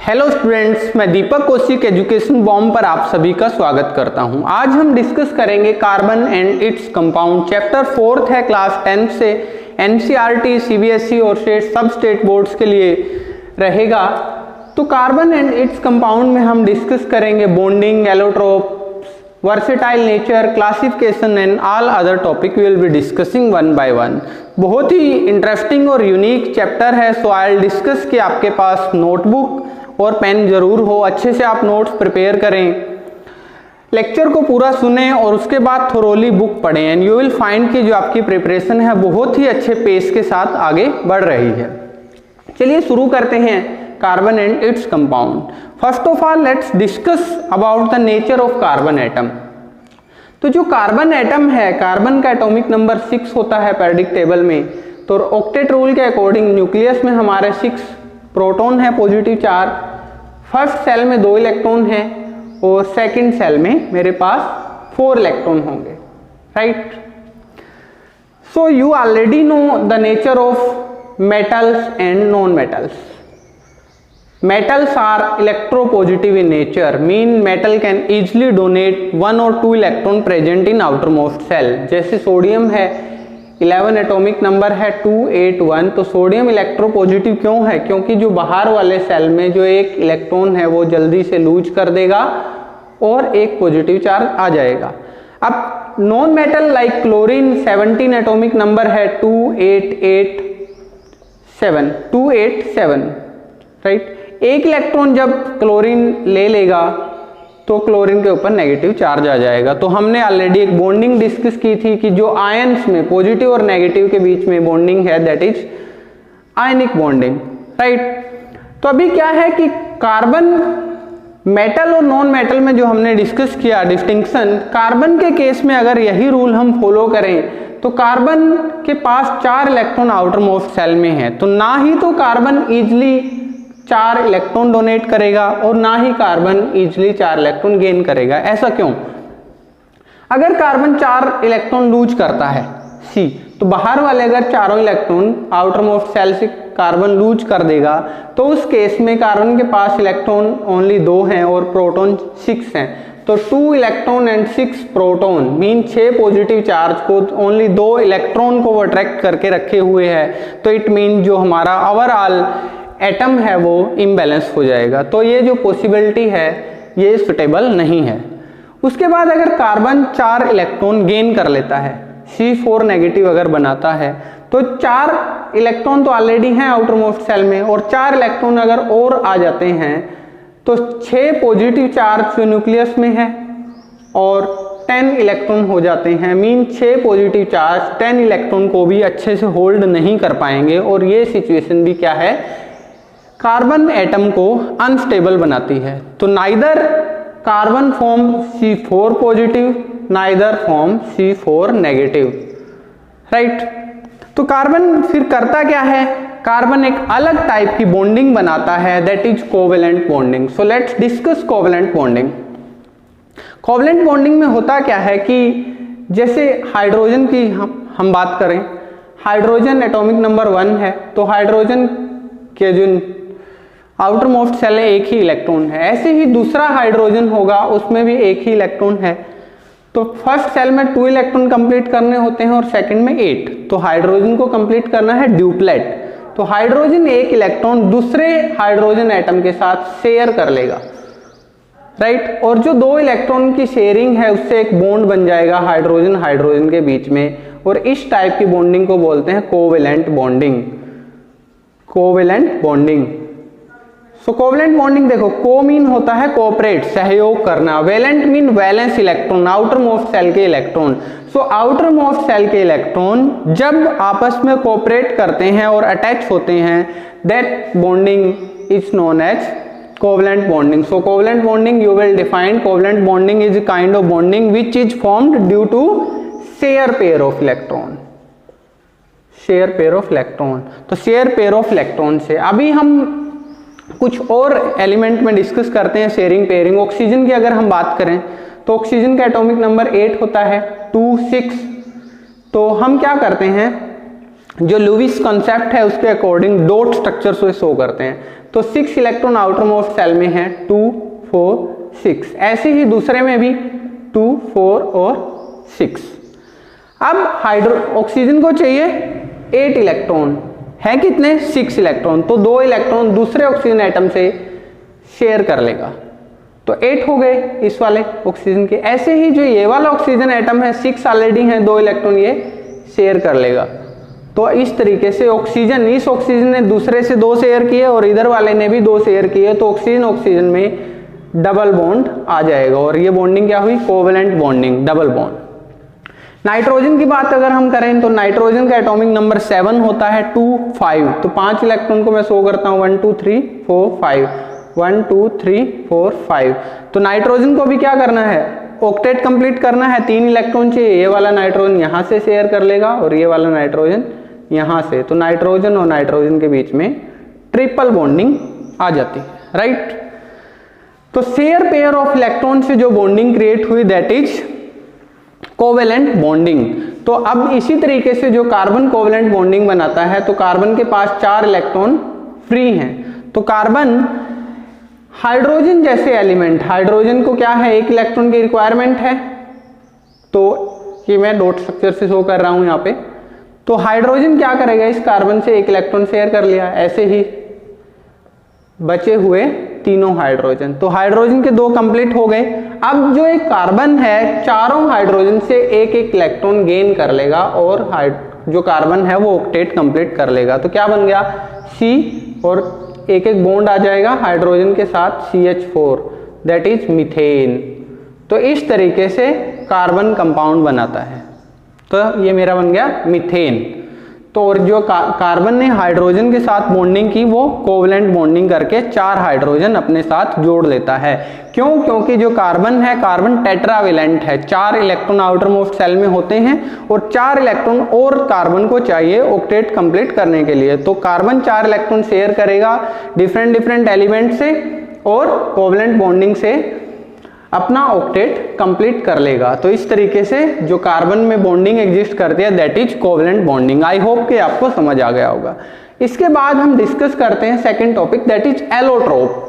Hello students, मैं दीपक Kaushik education bomb पर आप सभी का स्वागत करता हूं। आज हम डिस्कस करेंगे carbon and its compound. Chapter 4 है क्लास 10 से। एनसीईआरटी, सीबीएसई और सब स्टेट बोर्ड्स के लिए रहेगा। तो कार्बन एंड इट्स कंपाउंड में हम डिस्कस करेंगे bonding, allotrope, versatile nature, classification and all other topic we will be discussing one by one. बहुत ही इंटरेस्टिंग और यूनिक चैप्टर है। सो आई विल डिस्कस कि आपके पास नोटबुक और पेन जरूर हो, अच्छे से आप नोट्स प्रिपेयर करें, लेक्चर को पूरा सुने और उसके बाद थोरोली बुक पढ़ें एंड यू विल फाइंड कि जो आपकी प्रिपरेशन है बहुत ही अच्छे पेस के साथ आगे बढ़ रही है। चलिए शुरू करते हैं carbon and its compound. First of all let's discuss about the nature of carbon atom. तो जो कार्बन एटम है, कार्बन का एटॉमिक नंबर 6 होता है पेरियोडिक टेबल में। तो ऑक्टेट रूल के अकॉर्डिंग न्यूक्लियस में हमारे 6 प्रोटॉन है पॉजिटिव चार्ज, फर्स्ट सेल में 2 इलेक्ट्रॉन है और सेकंड सेल में मेरे पास 4 इलेक्ट्रॉन होंगे, right. So you already know the nature of metals and non metals. Metals are electropositive in nature, mean metal can easily donate 1 or 2 electron present in outermost cell। जैसे sodium है 11 atomic number है 281। तो sodium electropositive क्यों है? क्योंकि जो बाहर वाले सेल में जो एक इलेक्ट्रॉन है वो जल्दी से लूज कर देगा और एक पॉजिटिव चार्ज आ जाएगा। अब non metal like chlorine 17 atomic number है 287, राइट। एक इलेक्ट्रॉन जब क्लोरीन ले लेगा तो क्लोरीन के ऊपर नेगेटिव चार्ज आ जाएगा। तो हमने ऑलरेडी एक बॉन्डिंग डिस्कस की थी कि जो आयंस में पॉजिटिव और नेगेटिव के बीच में बॉन्डिंग है that is ionic bonding, right. तो अभी क्या है कि कार्बन मेटल और नॉन मेटल में जो हमने डिस्कस किया डिस्टिंक्शन, कार्बन के केस में अगर यही रूल हम फॉलो करें तो कार्बन के पास 4 इलेक्ट्रॉन आउटर मोस्ट सेल में है, तो ना ही तो कार्बन इजिली 4 इलेक्ट्रॉन डोनेट करेगा और ना ही कार्बन इजिली 4 इलेक्ट्रॉन गेन करेगा। ऐसा क्यों? अगर कार्बन 4 इलेक्ट्रॉन लूज करता है सी, तो बाहर वाले अगर चारों इलेक्ट्रॉन आउटर मोस्ट सेल से कार्बन लूज कर देगा तो उस केस में कार्बन के पास इलेक्ट्रॉन ओनली 2 हैं और प्रोटॉन 6 हैं। तो 2 electron and 6 proton mean 6 positive charge को ओनली 2 इलेक्ट्रॉन को वो अट्रैक्ट करके रखे हुए है। तो इट मीन जो हमारा ओवरऑल एटम है वो इम्बैलेंस हो जाएगा। तो ये जो पॉसिबिलिटी है ये सुटेबल नहीं है। उसके बाद अगर कार्बन 4 इलेक्ट्रॉन गेन कर लेता है, C4 नेगेटिव अगर बनाता है, तो 4 इलेक्ट्रॉन तो ऑलरेडी हैं आउटर मोस्ट सेल में और 4 इलेक्ट्रॉन अगर और आ जाते हैं तो 6 पॉजिटिव चार्ज जो न्यूक्लियस में है और 10 इलेक्ट्रॉन हो जाते हैं। मीन 6 पॉजिटिव चार्ज 10 इलेक्ट्रॉन को भी अच्छे से होल्ड नहीं कर पाएंगे और ये सिचुएशन भी क्या है, कार्बन एटम को अनस्टेबल बनाती है। तो neither carbon form C4 positive, neither form C4 negative, right. तो कार्बन फिर करता क्या है? कार्बन एक अलग टाइप की बॉन्डिंग बनाता है that is covalent bonding. So let's discuss covalent bonding. Covalent bonding में होता क्या है कि जैसे हाइड्रोजन की हम बात करें, हाइड्रोजन एटॉमिक नंबर 1 है, तो हाइड्रोजन के जो आउटर मोस्ट सेल है एक ही इलेक्ट्रॉन है। ऐसे ही दूसरा हाइड्रोजन होगा उसमें भी एक ही इलेक्ट्रॉन है। तो फर्स्ट सेल में 2 इलेक्ट्रॉन कंप्लीट करने होते हैं और सेकंड में 8। तो हाइड्रोजन को कंप्लीट करना है ड्यूप्लेट। तो हाइड्रोजन एक इलेक्ट्रॉन दूसरे हाइड्रोजन एटम के साथ शेयर कर लेगा, राइट। और जो 2 इलेक्ट्रॉन की शेयरिंग है उससे एक बॉन्ड बन जाएगा हाइड्रोजन हाइड्रोजन के बीच में और इस टाइप की बॉन्डिंग को बोलते हैं covalent bonding. Covalent bonding. So covalent bonding देखो, को मीन होता है कोऑपरेट, सहयोग करना, valent mean valence electron, outer most shell के electron. So outer most shell के इलेक्ट्रॉन जब आपस में कोऑपरेट करते हैं और अटैच होते हैं that bonding is known as covalent bonding. So covalent bonding you will define covalent bonding is a kind of bonding which is formed due to share pair of electron. Share pair of electron. तो share pair of electron से अभी हम कुछ और element में discuss करते हैं sharing pairing. Oxygen की अगर हम बात करें तो ऑक्सीजन का एटॉमिक नंबर 8 होता है 2 6। तो हम क्या करते हैं, जो लुईस कॉन्सेप्ट है उसके अकॉर्डिंग डॉट स्ट्रक्चर से शो करते हैं। तो 6 इलेक्ट्रॉन आउटर मोस्ट सेल में है, 2 4 6। ऐसे ही दूसरे में भी 2 4 और 6। अब ऑक्सीजन को चाहिए 8 इलेक्ट्रॉन, है कितने 6 इलेक्ट्रॉन, तो 2 इलेक्ट्रॉन दूसरे ऑक्सीजन एटम से शेयर कर लेगा, तो 8 हो गए इस वाले ऑक्सीजन के। ऐसे ही जो ये वाला ऑक्सीजन एटम है 6 ऑलरेडी है, 2 इलेक्ट्रॉन ये शेयर कर लेगा। तो इस तरीके से ऑक्सीजन, इस ऑक्सीजन ने दूसरे से 2 शेयर किए और इधर वाले ने भी 2 शेयर किए, तो ऑक्सीजन ऑक्सीजन में डबल बॉन्ड आ जाएगा और ये बॉन्डिंग क्या हुई, covalent bonding, double bond. Nitrogen की बात अगर हम करें तो नाइट्रोजन का एटॉमिक नंबर 7 होता है, 2 5। तो 5 इलेक्ट्रॉन को मैं शो करता हूँ 1 2 3 4 5, 1 2 3 4 5। तो नाइट्रोजन को भी क्या करना है, ऑक्टेट कंप्लीट करना है, 3 इलेक्ट्रॉन चाहिए। ये वाला नाइट्रोजन यहाँ से शेयर कर लेगा और ये वाला नाइट्रोजन यहाँ से, तो नाइट्रोजन और नाइट्रोजन के बीच में ट्रिपल बॉन्डिंग आ जाती है, राइट। तो शेयर पेयर ऑफ इलेक्ट्रॉन से जो बॉन्डिंग क्रिएट हुई दैट इज कोवेलेंट बॉन्डिंग। तो अब इसी तरीके से जो कार्बन कोवेलेंट बॉन्डिंग बनाता है, तो कार्बन के पास 4 इलेक्ट्रॉन फ्री हैं। तो कार्बन हाइड्रोजन जैसे एलिमेंट, हाइड्रोजन को क्या है 1 इलेक्ट्रॉन की रिक्वायरमेंट है, तो ये मैं डॉट स्ट्रक्चर से शो कर रहा हूं यहाँ पे। तो हाइड्रोजन क्या करेगा, इस कार्बन से 1 इलेक्ट्रॉन शेयर कर लिया, ऐसे ही बचे हुए तीनों हाइड्रोजन, तो हाइड्रोजन के 2 कंप्लीट हो गए। अब जो एक कार्बन है चारों हाइड्रोजन से 1 इलेक्ट्रॉन गेन कर लेगा और जो कार्बन है वो ऑक्टेट कंप्लीट कर लेगा। तो क्या बन गया C और 1 बॉन्ड आ जाएगा हाइड्रोजन के साथ CH4, दैट इज मीथेन। तो इस तरीके से कार्बन कंपाउंड बनाता है, तो ये मेरा बन गया मीथेन। तो और जो कार्बन ने हाइड्रोजन के साथ बॉन्डिंग की वो कोवेलेंट बॉन्डिंग करके 4 हाइड्रोजन अपने साथ जोड़ लेता है। क्यों, क्योंकि जो कार्बन है कार्बन टेट्रावेलेंट है, 4 इलेक्ट्रॉन आउटर मोस्ट सेल में होते हैं और 4 इलेक्ट्रॉन और कार्बन को चाहिए ऑक्टेट कंप्लीट करने के लिए। तो कार्बन 4 इलेक्ट्रॉन शेयर करेगा डिफरेंट एलिमेंट से और कोवेलेंट बॉन्डिंग से अपना ऑक्टेट कंप्लीट कर लेगा। तो इस तरीके से जो कार्बन में बॉन्डिंग एग्जिस्ट करती है that is covalent bonding. I hope कि आपको समझ आ गया होगा। इसके बाद हम डिस्कस करते हैं second topic that is allotrope.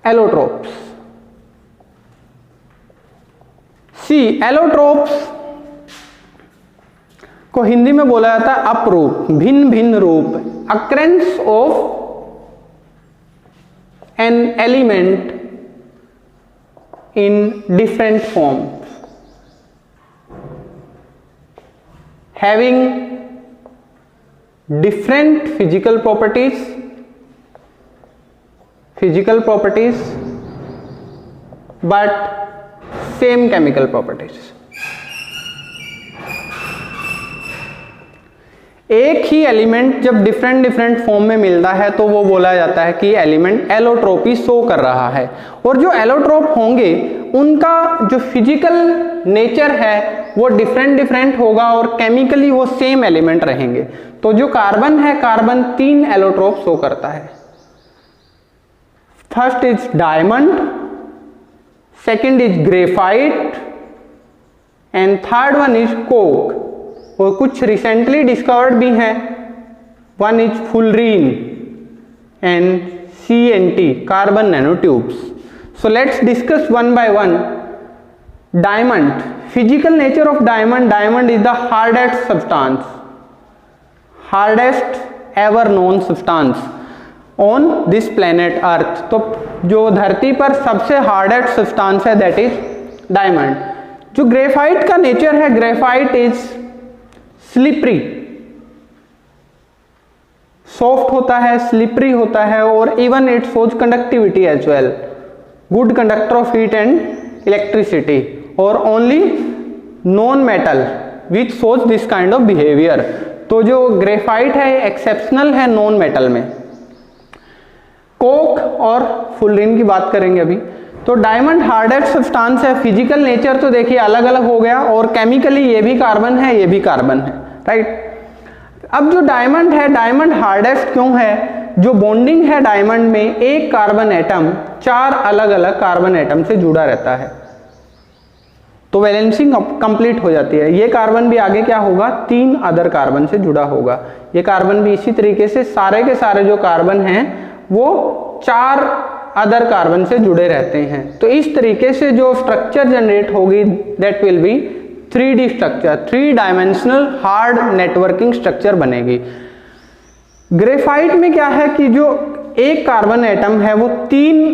Allotropes, C allotropes को हिंदी में बोला जाता है अपरूप, भिन्न भिन्न रूप, occurrence of an element in different forms having different physical properties but same chemical properties। एक ही एलिमेंट जब डिफरेंट फॉर्म में मिलता है तो वो बोला जाता है कि एलिमेंट एलोट्रोपी शो कर रहा है। और जो एलोट्रोप होंगे उनका जो फिजिकल नेचर है वो डिफरेंट होगा और केमिकली वो सेम एलिमेंट रहेंगे। तो जो कार्बन है, कार्बन 3 एलोट्रोप शो करता है। First is diamond, second is graphite and third one is Coke. और कुछ रिसेंटली डिस्कवर्ड भी हैं, one is fullerene and CNT, carbon nanotubes. So let's discuss one by one. Diamond, physical nature of diamond, diamond is the hardest substance, hardest ever known substance on this planet earth. तो जो धरती पर सबसे hardest substance है that is diamond. जो graphite का nature है, graphite is slippery, soft होता है, स्लिपरी होता है और even it shows conductivity as well, good conductor of heat and electricity और only non metal which shows this kind of behaviour. तो जो ग्रेफाइट है एक्सेप्शनल है नॉन मेटल में। कोक और फुलरीन की बात करेंगे अभी। तो डायमंड हार्डेस्ट सब्सटेंस है, फिजिकल नेचर तो देखिए अलग अलग हो गया और केमिकली ये भी कार्बन है ये भी कार्बन है, राइट। अब जो डायमंड है, डायमंड हार्डेस्ट क्यों है? जो बॉन्डिंग है डायमंड में, एक कार्बन एटम 4 अलग अलग कार्बन एटम से जुड़ा रहता है। तो वैलेंसिंग कंप्लीट हो जाती है। ये कार्बन भी आगे क्या होगा, 3 अदर कार्बन से जुड़ा होगा। ये कार्बन भी इसी तरीके से सारे के सारे जो कार्बन हैं वो 4 अदर कार्बन से जुड़े रहते हैं। तो इस तरीके से जो स्ट्रक्चर जनरेट होगी that will be 3D structure, 3 dimensional hard networking structure बनेगी। ग्रेफाइट में क्या है कि जो एक कार्बन एटम है वो 3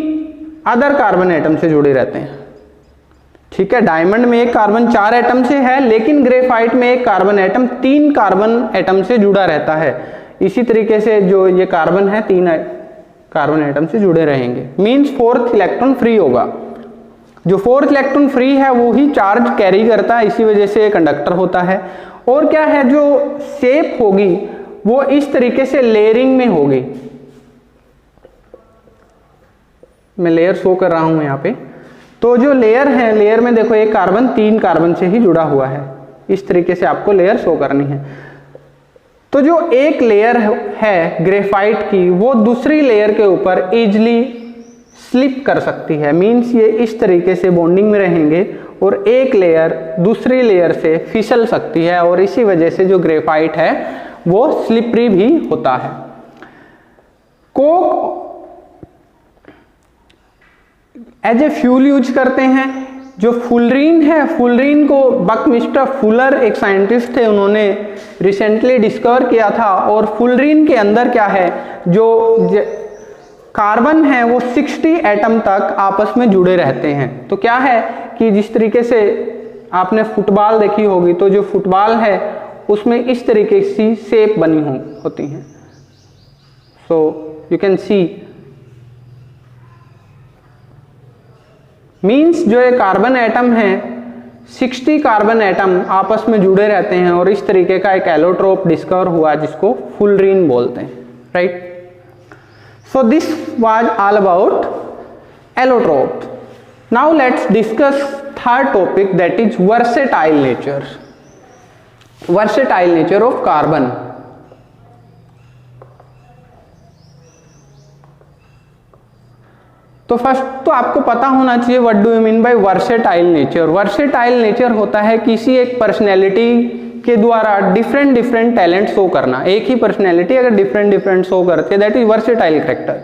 अदर कार्बन एटम से जुड़े रहते हैं। ठीक है, डायमंड में एक कार्बन 4 एटम से है, लेकिन ग्रेफाइट में एक कार्बन एटम 3 कार्बन एटम से जुड़ा रहता है। इसी तरीके से जो ये कार्बन है 3 कार्बन एटम से जुड़े रहेंगे, मींस 4th इलेक्ट्रॉन फ्री होगा। जो 4th इलेक्ट्रॉन फ्री है वो ही चार्ज कैरी करता है, इसी वजह से कंडक्टर होता है। और क्या है, जो शेप होगी वो इस तरीके से लेयरिंग में होगी। मैं लेयर शो कर रहा हूं यहाँ पे। तो जो लेयर है, लेयर में देखो एक कार्बन 3 कार्बन से ही जुड़ा हुआ है, इस तरीके से आपको लेयर शो करनी है। तो जो एक लेयर है ग्रेफाइट की वो दूसरी लेयर के ऊपर इजीली स्लिप कर सकती है, मींस ये इस तरीके से बॉन्डिंग में रहेंगे और एक लेयर दूसरी लेयर से फिसल सकती है, और इसी वजह से जो ग्रेफाइट है वो स्लिपरी भी होता है। Coke as a fuel use करते हैं। जो फुलरीन है, फुलरीन को बकमिस्टर फुलर एक साइंटिस्ट थे, उन्होंने रिसेंटली डिस्कवर किया था। और फुलरीन के अंदर क्या है, जो कार्बन है वो 60 एटम तक आपस में जुड़े रहते हैं। तो क्या है कि जिस तरीके से आपने फुटबॉल देखी होगी, तो जो फुटबॉल है उसमें इस तरीके की शेप बनी होती है। So you can see, means जो ये कार्बन एटम है 60 कार्बन एटम आपस में जुड़े रहते हैं, और इस तरीके का एक एलोट्रोप डिस्कवर हुआ जिसको फुलरीन बोलते हैं, right. So this was all about allotrope. Now let's discuss third topic, that is versatile nature. Versatile nature of carbon. तो फर्स्ट तो आपको पता होना चाहिए what do you mean by versatile nature. Versatile nature होता है किसी एक पर्सनैलिटी के द्वारा डिफरेंट डिफरेंट टैलेंट शो करना। एक ही पर्सनैलिटी अगर डिफरेंट डिफरेंट शो करते दैट इज वर्सेटाइल कैरेक्टर।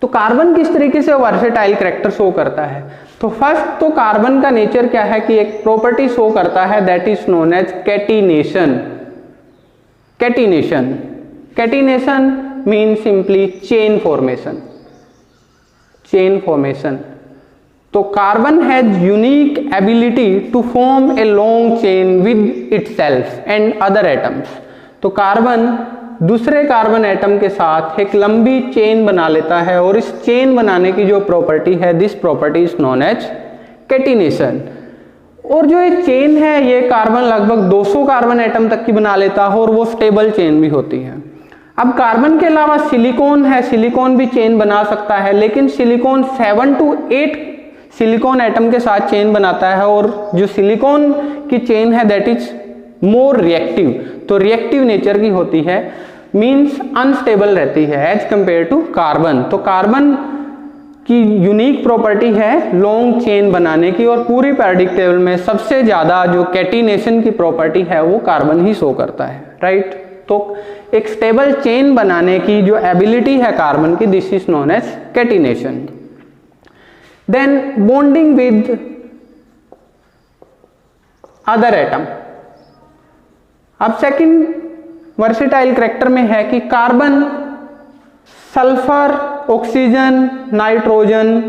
तो कार्बन किस तरीके से वर्सेटाइल कैरेक्टर शो करता है? तो फर्स्ट तो कार्बन का नेचर क्या है कि एक प्रॉपर्टी शो करता है that is known as catenation. Catenation, catenation mean simply chain formation. Chain formation. तो carbon has unique ability to form a long chain with itself and other atoms. तो carbon दूसरे carbon atom के साथ एक लंबी chain बना लेता है, और इस चेन बनाने की जो प्रॉपर्टी है this property is known as catenation. और जो ये चेन है ये कार्बन लगभग 200 कार्बन एटम तक की बना लेता है, और वो स्टेबल चेन भी होती है। अब कार्बन के अलावा सिलिकॉन है, सिलिकॉन भी चेन बना सकता है, लेकिन सिलिकॉन 7 to 8 सिलिकॉन एटम के साथ चेन बनाता है, और जो सिलिकॉन की चेन है दैट इज मोर रिएक्टिव। तो रिएक्टिव नेचर की होती है, मींस अनस्टेबल रहती है एज कंपेयर टू कार्बन। तो कार्बन की यूनिक प्रॉपर्टी है लॉन्ग चेन बनाने की, और पूरी पीरियोडिक टेबल में सबसे ज्यादा जो कैटिनेशन की प्रॉपर्टी है वो कार्बन ही शो करता है, राइट। तो एक स्टेबल चेन बनाने की जो एबिलिटी है कार्बन की this is known as catenation. Then bonding with other atom. अब सेकंड वर्सेटाइल कैरेक्टर में है कि carbon sulphur, oxygen, nitrogen,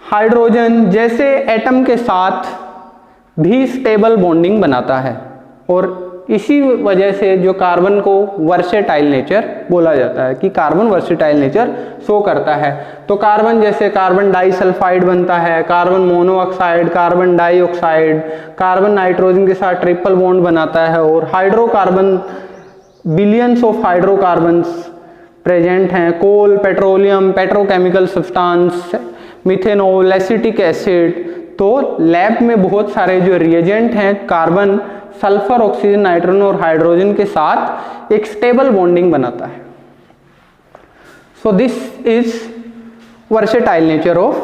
hydrogen जैसे एटम के साथ भी स्टेबल बॉन्डिंग बनाता है, और इसी वजह से जो कार्बन को वर्सेटाइल नेचर बोला जाता है कि कार्बन वर्सेटाइल नेचर शो करता है। तो कार्बन जैसे कार्बन डाइसल्फाइड बनता है, carbon monoxide, carbon dioxide, carbon nitrogen के साथ ट्रिपल बॉन्ड बनाता है, और hydrocarbon billions of hydrocarbons present हैं। Coal, petroleum, petrochemical substance, methanol, acetic acid. तो लैब में बहुत सारे जो रिएजेंट हैं कार्बन सल्फर, ऑक्सीजन, नाइट्रोजन और हाइड्रोजन के साथ एक स्टेबल बॉन्डिंग बनाता है। So this is versatile nature of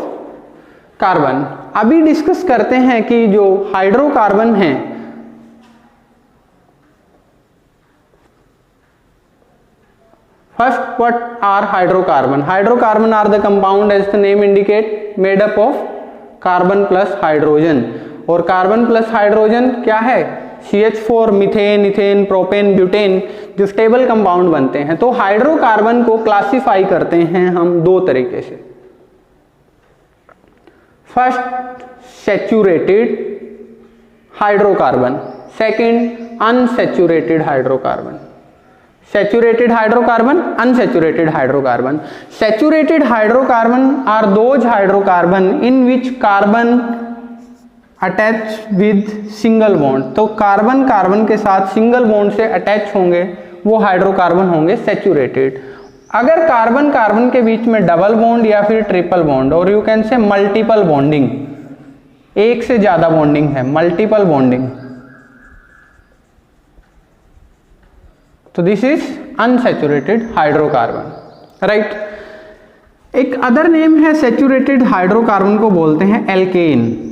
carbon. अभी डिस्कस करते हैं कि जो हाइड्रोकार्बन हैं, first what are hydrocarbon? Hydrocarbon are the compound as the name indicate made up of carbon plus hydrogen. और कार्बन प्लस हाइड्रोजन क्या है? CH4, methane, ethane, propane, butane, जो स्टेबल कंपाउंड बनते हैं। तो हाइड्रोकार्बन को क्लासिफाई करते हैं हम दो तरीके से। First saturated hydrocarbon, second unsaturated hydrocarbon. Saturated hydrocarbon, unsaturated hydrocarbon. Saturated hydrocarbon are those hydrocarbon in which carbon attach with single bond. तो कार्बन कार्बन के साथ सिंगल बॉन्ड से अटैच होंगे वो हाइड्रोकार्बन होंगे सैचुरेटेड। अगर कार्बन कार्बन के बीच में डबल बॉन्ड या फिर ट्रिपल बॉन्ड, और you can say multiple bonding, एक से ज्यादा बॉन्डिंग है, मल्टीपल बॉन्डिंग, तो this is unsaturated hydrocarbon, right. एक अदर नेम है सैचुरेटेड हाइड्रोकार्बन को बोलते हैं एल्केन।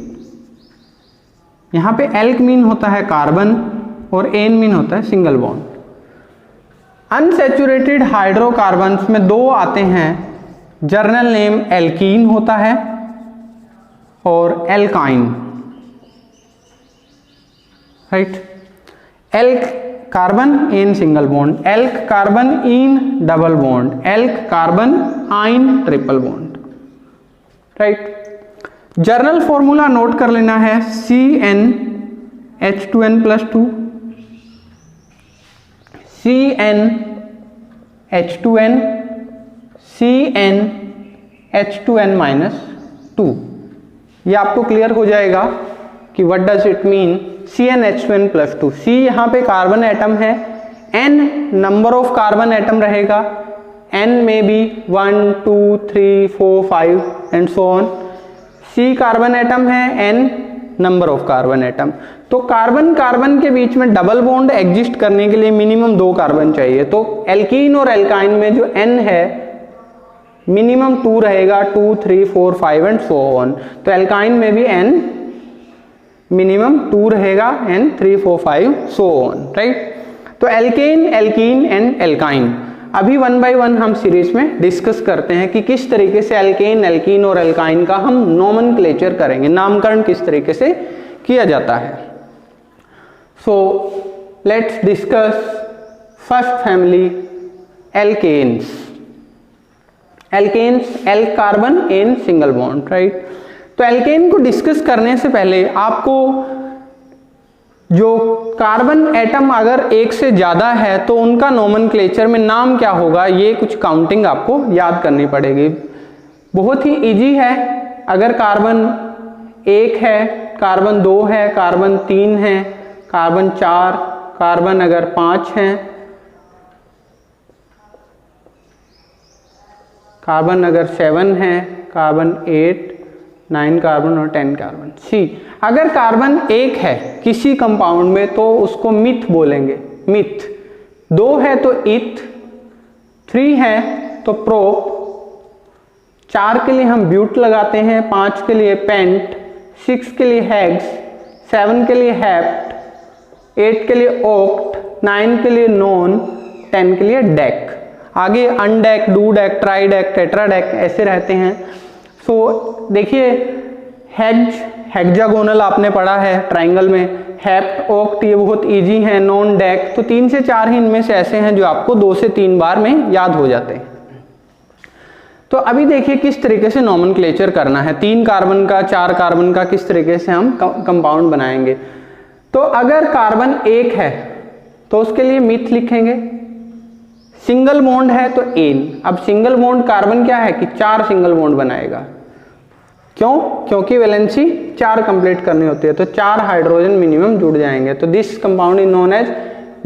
यहां पे एल्क मीन होता है कार्बन और एन मीन होता है सिंगल बॉन्ड। अनसैचुरेटेड हाइड्रोकार्बन्स में दो आते हैं, जर्नल नेम एल्कीन होता है और alkyne, right. Alk carbon in single bond, alk carbon in double bond, alk carbon yne triple bond, right. General formula note कर लेना है, CnH2n+2, CnH2n, CnH2n-2। ये आपको क्लियर हो जाएगा कि what does it mean CnH2n+2। C यहाँ पे कार्बन एटम है, N number of carbon atom रहेगा, N में भी 1 2 3 4 5 and so on. C carbon atom है, N number of carbon atom. तो कार्बन कार्बन के बीच में डबल बॉन्ड एग्जिस्ट करने के लिए मिनिमम 2 कार्बन चाहिए। तो एल्कीन और एल्काइन में जो N है मिनिमम 2 रहेगा, 2 3 4 5 एंड सो ऑन। तो एल्काइन में भी N मिनिमम 2 रहेगा, N 3 4 5 सो ऑन, राइट। तो एल्केन, एल्कीन एंड एल्काइन अभी 1 बाय 1 हम सीरीज में डिस्कस करते हैं कि किस तरीके से एल्केन, एल्कीन और एल्काइन का हम नोमेनक्लेचर करेंगे, नामकरण किस तरीके से किया जाता है। So let's discuss first family alkanes. Alkanes, alk carbon in single bond, right. तो एल्केन को डिस्कस करने से पहले आपको जो कार्बन एटम अगर एक से ज़्यादा है तो उनका नोमेनक्लेचर में नाम क्या होगा, ये कुछ काउंटिंग आपको याद करनी पड़ेगी। बहुत ही इजी है। अगर कार्बन 1 है, कार्बन 2 है, कार्बन 3 है, कार्बन 4, कार्बन अगर 5 है, कार्बन अगर 7 है, कार्बन 8, 9 कार्बन और 10 कार्बन। सी अगर कार्बन 1 है किसी कंपाउंड में तो उसको मिथ बोलेंगे, मिथ। 2 है तो इथ, 3 है तो प्रोप, 4 के लिए हम ब्यूट लगाते हैं, 5 के लिए पेंट, 6 के लिए हेक्स, 7 के लिए हेप्ट, 8 के लिए ओक्ट, 9 के लिए नॉन, 10 के लिए डेक। आगे अनडेक, do deck, try deck, tetra deck ऐसे रहते हैं। सो देखिए हेज, हेक्सागोनल आपने पढ़ा है ट्राइंगल में, हेप्ट, ओक्ट ये बहुत इजी है, नॉन डेक। तो 3 से 4 ही इनमें से ऐसे हैं जो आपको 2 से 3 बार में याद हो जाते हैं। तो अभी देखिए किस तरीके से नोमेनक्लेचर करना है, 3 कार्बन का, 4 कार्बन का, किस तरीके से हम कंपाउंड बनाएंगे। तो अगर कार्बन 1 है तो उसके लिए मिथ लिखेंगे, सिंगल बॉन्ड है तो एन। अब सिंगल बॉन्ड कार्बन क्या है कि 4 सिंगल बॉन्ड बनाएगा, क्यों? क्योंकि वैलेंसी 4 कंप्लीट करनी होती है, तो 4 हाइड्रोजन मिनिमम जुड़ जाएंगे। तो this compound is known as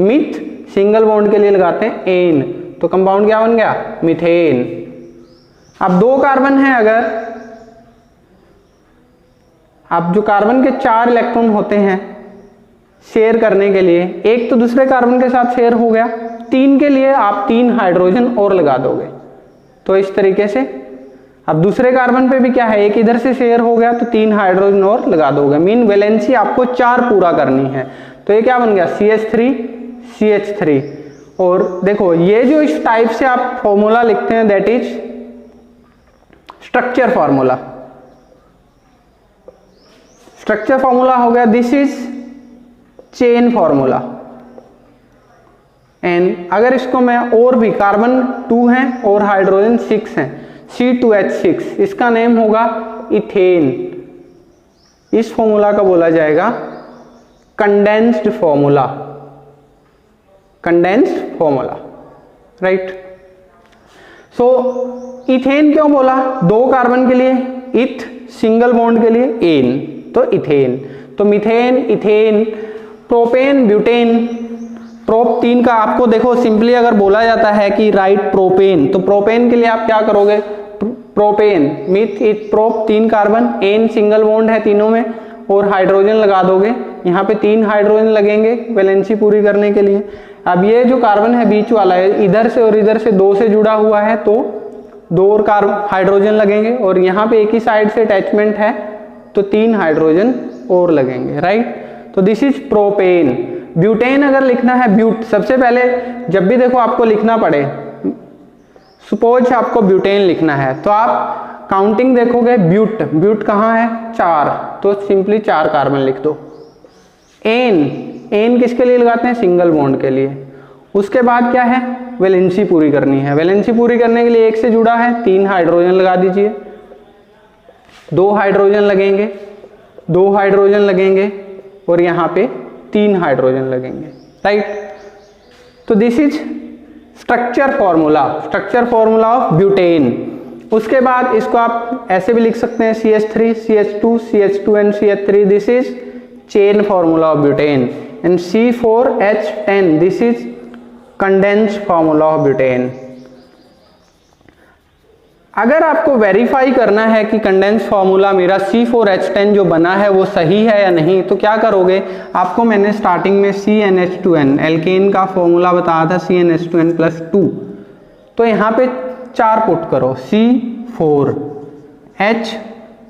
meth. Single bond के लिए लगाते हैं एन, तो कंपाउंड क्या बन गया? मीथेन। अब 2 कार्बन है, अगर अब जो कार्बन के 4 इलेक्ट्रॉन होते हैं शेयर करने के लिए, एक तो दूसरे कार्बन के साथ शेयर हो गया, 3 के लिए आप 3 हाइड्रोजन और लगा दोगे। तो इस तरीके से अब दूसरे कार्बन पे भी क्या है, एक इधर से शेयर हो गया तो 3 हाइड्रोजन और लगा दोगे। मीन वैलेंसी आपको 4 पूरा करनी है। तो ये क्या बन गया, CH3 और देखो ये जो इस टाइप से आप फॉर्मूला लिखते हैं that is structure formula. Structure formula हो गया, this is chain formula. And अगर इसको मैं और भी, कार्बन 2 है और हाइड्रोजन 6 है, C2H6, इसका नेम होगा इथेन। इस फॉर्मूला का बोला जाएगा condensed formula, condensed formula, right. So ethane क्यों बोला, 2 कार्बन के लिए इथ, सिंगल बॉन्ड के लिए एन, तो इथेन। तो methane, ethane, propane, butane, prop 3 का आपको देखो सिंपली अगर बोला जाता है कि राइट प्रोपेन, तो प्रोपेन के लिए आप क्या करोगे, propane, meth, eth, prop, 3 carbon, an single bond है तीनों में और हाइड्रोजन लगा दोगे। यहाँ पे 3 हाइड्रोजन लगेंगे वैलेंसी पूरी करने के लिए। अब ये जो कार्बन है बीच वाला है, इधर से और इधर से 2 से जुड़ा हुआ है तो 2 और हाइड्रोजन लगेंगे और यहाँ पे एक ही साइड से अटैचमेंट है तो 3 हाइड्रोजन और लगेंगे, राइट। तो दिस इज प्रोपेन। ब्यूटेन अगर लिखना है, ब्यूट, सबसे पहले जब भी देखो आपको लिखना पड़े, सपोज आपको ब्यूटेन लिखना है तो आप काउंटिंग देखोगे, ब्यूट, ब्यूट कहाँ है, 4, तो सिंपली 4 कार्बन लिख दो। एन, एन किसके लिए लगाते हैं, सिंगल बॉन्ड के लिए। उसके बाद क्या है, वैलेंसी पूरी करनी है। वैलेंसी पूरी करने के लिए एक से जुड़ा है, 3 हाइड्रोजन लगा दीजिए, 2 हाइड्रोजन लगेंगे, 2 हाइड्रोजन लगेंगे और यहाँ पे 3 हाइड्रोजन लगेंगे, राइट। तो this is structure formula, structure formula of butane. उसके बाद इसको आप ऐसे भी लिख सकते हैं, CH3, CH2, CH2 and CH3, this is chain formula of butane. And C4H10, this is condensed formula of butane. अगर आपको वेरीफाई करना है कि कंडेंस फॉर्मूला मेरा C4H10 जो बना है वो सही है या नहीं, तो क्या करोगे, आपको मैंने स्टार्टिंग में CnH2n एल्केन का फॉर्मूला बताया था, CnH2n+2, तो यहाँ पे 4 पुट करो, C4H,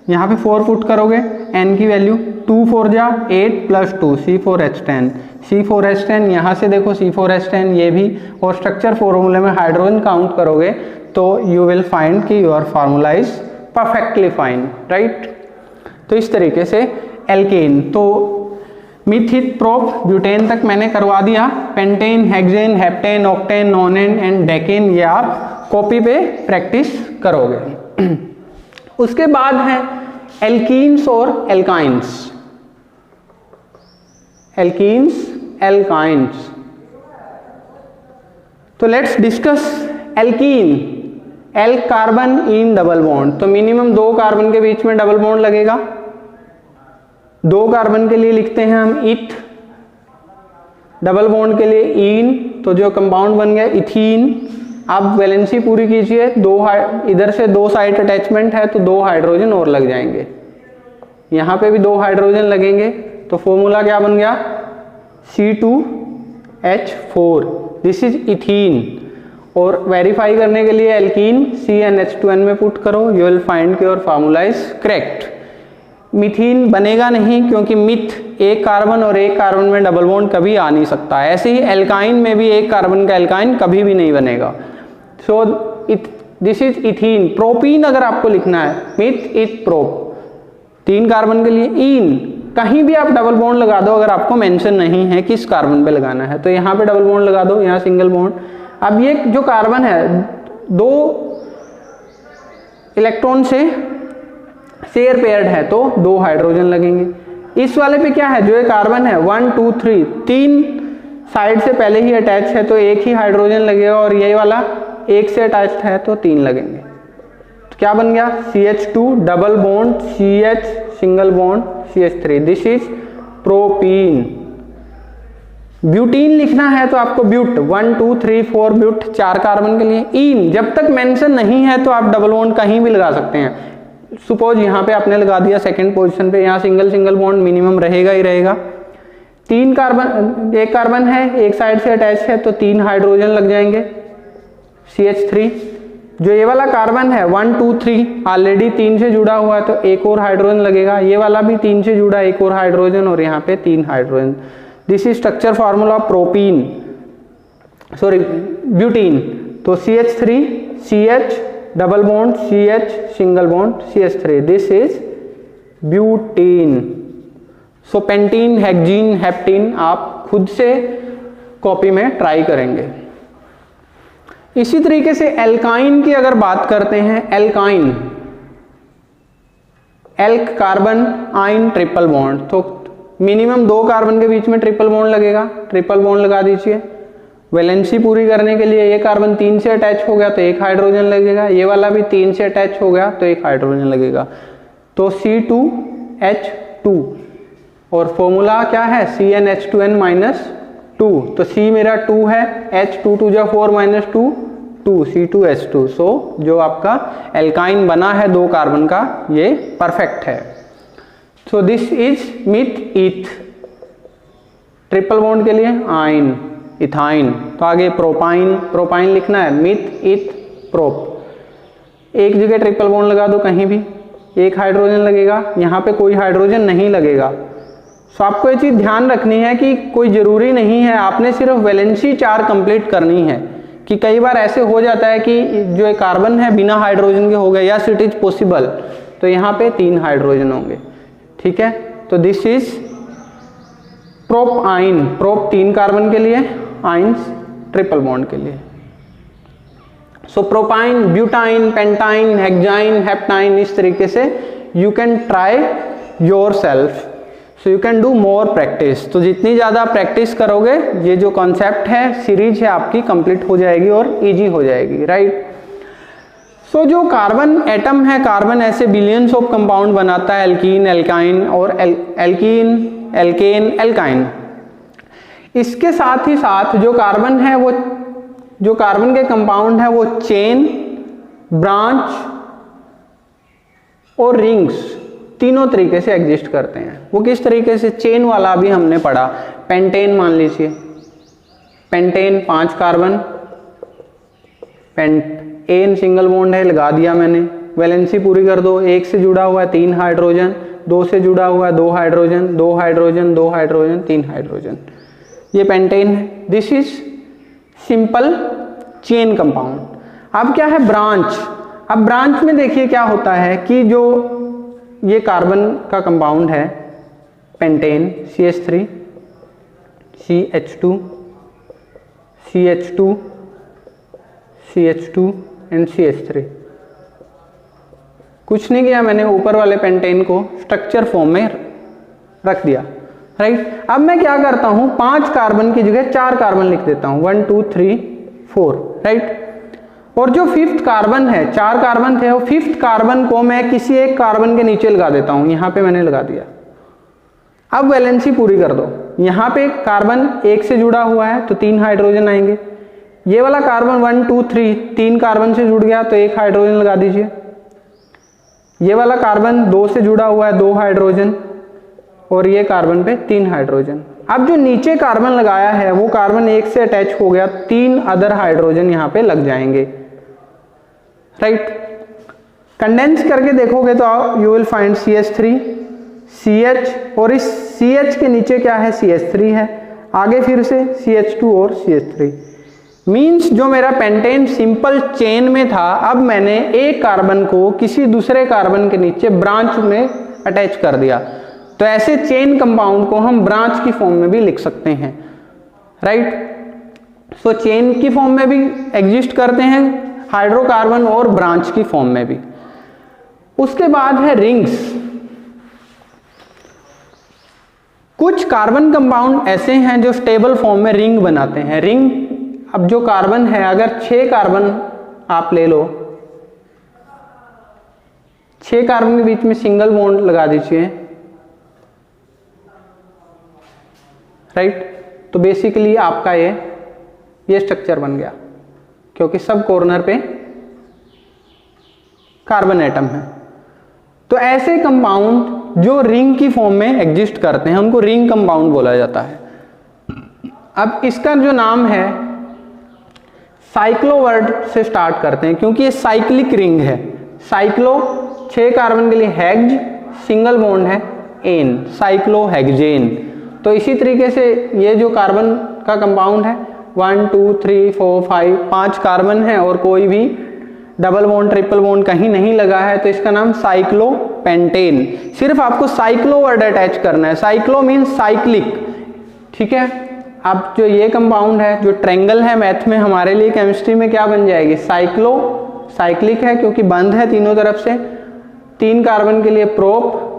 यहाँ पे 4 पुट करोगे, n की वैल्यू 2 4 जा 8 + 2 C4H10, C4H10 यहाँ से देखो C4H10 ये भी, और स्ट्रक्चर फॉर्मूले में हाइड्रोजन काउंट करोगे तो यू विल फाइंड कि your formula is perfectly fine, right. तो इस तरीके से एल्केन, तो मिथित, प्रोप, ब्यूटेन तक मैंने करवा दिया। Pentane, hexane, heptane, octane, नोनेन and decane ये आप कॉपी पे प्रैक्टिस करोगे। उसके बाद है एल्कीन्स और एल्काइंस। एल्कीन्स, एल्काइंस, तो let's discuss alkene. L carbon in double bond, तो मिनिमम 2 कार्बन के बीच में डबल बॉन्ड लगेगा। 2 कार्बन के लिए लिखते हैं हम इथ, डबल बॉन्ड के लिए इन, तो जो कंपाउंड बन गया इथीन। आप वैलेंसी पूरी कीजिए, 2 इधर से 2 साइड अटैचमेंट है तो 2 हाइड्रोजन और लग जाएंगे, यहाँ पे भी 2 हाइड्रोजन लगेंगे, तो फॉर्मूला क्या बन गया, C2H4, दिस इज इथीन। और वेरीफाई करने के लिए एल्कीन CnH2n में पुट करो, यू विल फाइंड कि योर फार्मूला इज करेक्ट। मिथीन बनेगा नहीं क्योंकि मिथ, 1 कार्बन और 1 कार्बन में डबल बॉन्ड कभी आ नहीं सकता। ऐसे ही एल्काइन में भी 1 कार्बन का एल्काइन कभी भी नहीं बनेगा। सो दिस इज इथीन। प्रोपीन अगर आपको लिखना है, मिथ, इथ, प्रोप, 3 कार्बन के लिए इन, कहीं भी आप डबल बॉन्ड लगा दो अगर आपको मेंशन नहीं है किस कार्बन पे लगाना है, तो यहाँ पे डबल बॉन्ड लगा दो, यहाँ सिंगल बॉन्ड। अब ये जो कार्बन है 2 इलेक्ट्रॉन से शेयर पेयर्ड है तो 2 हाइड्रोजन लगेंगे। इस वाले पे क्या है, जो ये कार्बन है 1 2 3 साइड से पहले ही अटैच है तो 1 ही हाइड्रोजन लगेगा, और ये वाला 1 से अटैच्ड है तो 3 लगेंगे। तो क्या बन गया, CH2 double bond CH single bond CH3, this is propene. Butene लिखना है तो आपको ब्यूट, 1 2 3 4 ब्यूट, 4 कार्बन के लिए। इन जब तक मेंशन नहीं है तो आप डबल बॉन्ड कहीं भी लगा सकते हैं। सपोज यहाँ पे आपने लगा दिया सेकंड पोजीशन पे, यहाँ सिंगल बॉन्ड मिनिमम रहेगा ही रहेगा। 3 कार्बन, 1 कार्बन है, एक साइड से अटैच है तो 3 हाइड्रोजन लग जाएंगे, CH3। जो ये वाला कार्बन है 1 2 3 ऑलरेडी 3 से जुड़ा हुआ है, तो एक और हाइड्रोजन लगेगा। ये वाला भी 3 से जुड़ा, एक और हाइड्रोजन, और यहाँ पे 3 hydrogen. This is structure formula of propene, sorry butene. तो CH3 CH double bond CH single bond CH3, this is butene. So pentene, hexene, heptene आप खुद से कॉपी में ट्राई करेंगे। इसी तरीके से एल्काइन की अगर बात करते हैं, alkyne, elk carbon yne triple bond, तो मिनिमम 2 कार्बन के बीच में ट्रिपल बॉन्ड लगेगा, ट्रिपल बॉन्ड लगा दीजिए। वैलेंसी पूरी करने के लिए ये कार्बन 3 से अटैच हो गया तो एक हाइड्रोजन लगेगा, ये वाला भी 3 से अटैच हो गया तो एक हाइड्रोजन लगेगा, तो C2H2। और फॉर्मूला क्या है, CnH2n-2, तो C मेरा 2 है, H2 2 जा 4 - 2 2 C2H2। सो जो आपका एल्काइन बना है 2 कार्बन का, ये परफेक्ट है। So this is meth eth, triple bond के लिए आइन, इथाइन। तो आगे प्रोपाइन, प्रोपाइन लिखना है, मिथ ईथ प्रोप। एक जगह ट्रिपल बॉन्ड लगा दो, कहीं भी एक हाइड्रोजन लगेगा, यहाँ पे कोई हाइड्रोजन नहीं लगेगा। सो आपको ये चीज़ ध्यान रखनी है कि कोई ज़रूरी नहीं है, आपने सिर्फ वैलेंसी 4 कंप्लीट करनी है। कि कई बार ऐसे हो जाता है कि जो एक कार्बन है बिना हाइड्रोजन के हो गया, यस इट इज पॉसिबल, तो यहाँ पे 3 हाइड्रोजन होंगे, ठीक है। तो दिस इज प्रोप आइन, प्रोप 3 कार्बन के लिए, आइंस ट्रिपल बॉन्ड के लिए। सो propyne, butyne, pentyne, hexyne, heptyne, इस तरीके से you can try your self, so you can do more practice. तो जितनी ज़्यादा प्रैक्टिस करोगे, ये जो कॉन्सेप्ट है, सीरीज है आपकी, कंप्लीट हो जाएगी और इजी हो जाएगी, राइट। सो जो कार्बन एटम है, कार्बन ऐसे बिलियंस ऑफ कंपाउंड बनाता है, एल्कीन, एल्काइन और एल्कीन, एल्केन, एल्काइन। इसके साथ ही साथ जो कार्बन है, वो जो कार्बन के कंपाउंड है वो चेन, ब्रांच और रिंग्स तीनों तरीके से एग्जिस्ट करते हैं। वो किस तरीके से, चेन वाला भी हमने पढ़ा, पेंटेन मान लीजिए, pentane 5 carbon, pentane single bond है, लगा दिया मैंने, वैलेंसी पूरी कर दो, 1 से जुड़ा हुआ है 3 हाइड्रोजन, 2 से जुड़ा हुआ है 2 हाइड्रोजन, 2 हाइड्रोजन, 2 हाइड्रोजन, 3 हाइड्रोजन, ये पेंटेन है। This is simple chain compound. अब क्या है, ब्रांच। अब ब्रांच में देखिए क्या होता है कि जो ये कार्बन का कंपाउंड है pentane, CH3 CH2 CH2 CH2 and CH3। कुछ नहीं किया मैंने, ऊपर वाले पेंटेन को स्ट्रक्चर फॉर्म में रख दिया, राइट। अब मैं क्या करता हूं, 5 कार्बन की जगह 4 कार्बन लिख देता हूं, 1 2 3 4, राइट। और जो 5th कार्बन है, 4 कार्बन थे, वो 5th कार्बन को मैं किसी एक कार्बन के नीचे लगा देता हूं, यहां पे मैंने लगा दिया। अब वैलेंसी पूरी कर दो, यहां पे कार्बन 1 से जुड़ा हुआ है तो 3 हाइड्रोजन आएंगे, ये वाला कार्बन 1 2 3 3 कार्बन से जुड़ गया तो 1 हाइड्रोजन लगा दीजिए, ये वाला कार्बन 2 से जुड़ा हुआ है 2 हाइड्रोजन, और ये कार्बन पे 3 हाइड्रोजन। अब जो नीचे कार्बन लगाया है वो कार्बन 1 से अटैच हो गया, 3 अदर हाइड्रोजन यहाँ पे लग जाएंगे, राइट। कंडेंस करके देखोगे तो you will find CH3 CH, और इस CH के नीचे क्या है, CH3 है, आगे फिर से CH2 और CH3। मीन्स जो मेरा पेंटेन सिंपल चेन में था, अब मैंने एक कार्बन को किसी दूसरे कार्बन के नीचे ब्रांच में अटैच कर दिया। तो ऐसे चेन कंपाउंड को हम ब्रांच की फॉर्म में भी लिख सकते हैं, राइट। सो चेन की फॉर्म में भी एग्जिस्ट करते हैं हाइड्रोकार्बन, और ब्रांच की फॉर्म में भी। उसके बाद है रिंग्स। कुछ कार्बन कंपाउंड ऐसे हैं जो स्टेबल फॉर्म में रिंग बनाते हैं। रिंग, अब जो कार्बन है, अगर 6 कार्बन आप ले लो, 6 कार्बन के बीच में सिंगल बॉन्ड लगा दीजिए, राइट। तो बेसिकली आपका ये स्ट्रक्चर बन गया, क्योंकि सब कॉर्नर पे कार्बन एटम है। तो ऐसे कंपाउंड जो रिंग की फॉर्म में एग्जिस्ट करते हैं उनको रिंग कंपाउंड बोला जाता है। अब इसका जो नाम है साइक्लो वर्ड से स्टार्ट करते हैं क्योंकि ये साइक्लिक रिंग है। साइक्लो 6 कार्बन के लिए हेक्ज, सिंगल बॉन्ड है एन, साइक्लोहेक्जेन। तो इसी तरीके से ये जो कार्बन का कंपाउंड है 1 2 3 4 5 5 कार्बन है और कोई भी डबल बॉन्ड ट्रिपल बॉन्ड कहीं नहीं लगा है, तो इसका नाम साइक्लोपेंटेन। सिर्फ आपको साइक्लो वर्ड अटैच करना है। साइक्लो मीन्स साइक्लिक, ठीक है। अब जो ये कंपाउंड है, जो ट्रायंगल है मैथ में हमारे लिए केमिस्ट्री में क्या बन जाएगी, साइक्लो, साइक्लिक है क्योंकि बंद है तीनों तरफ से। 3 कार्बन के लिए प्रोप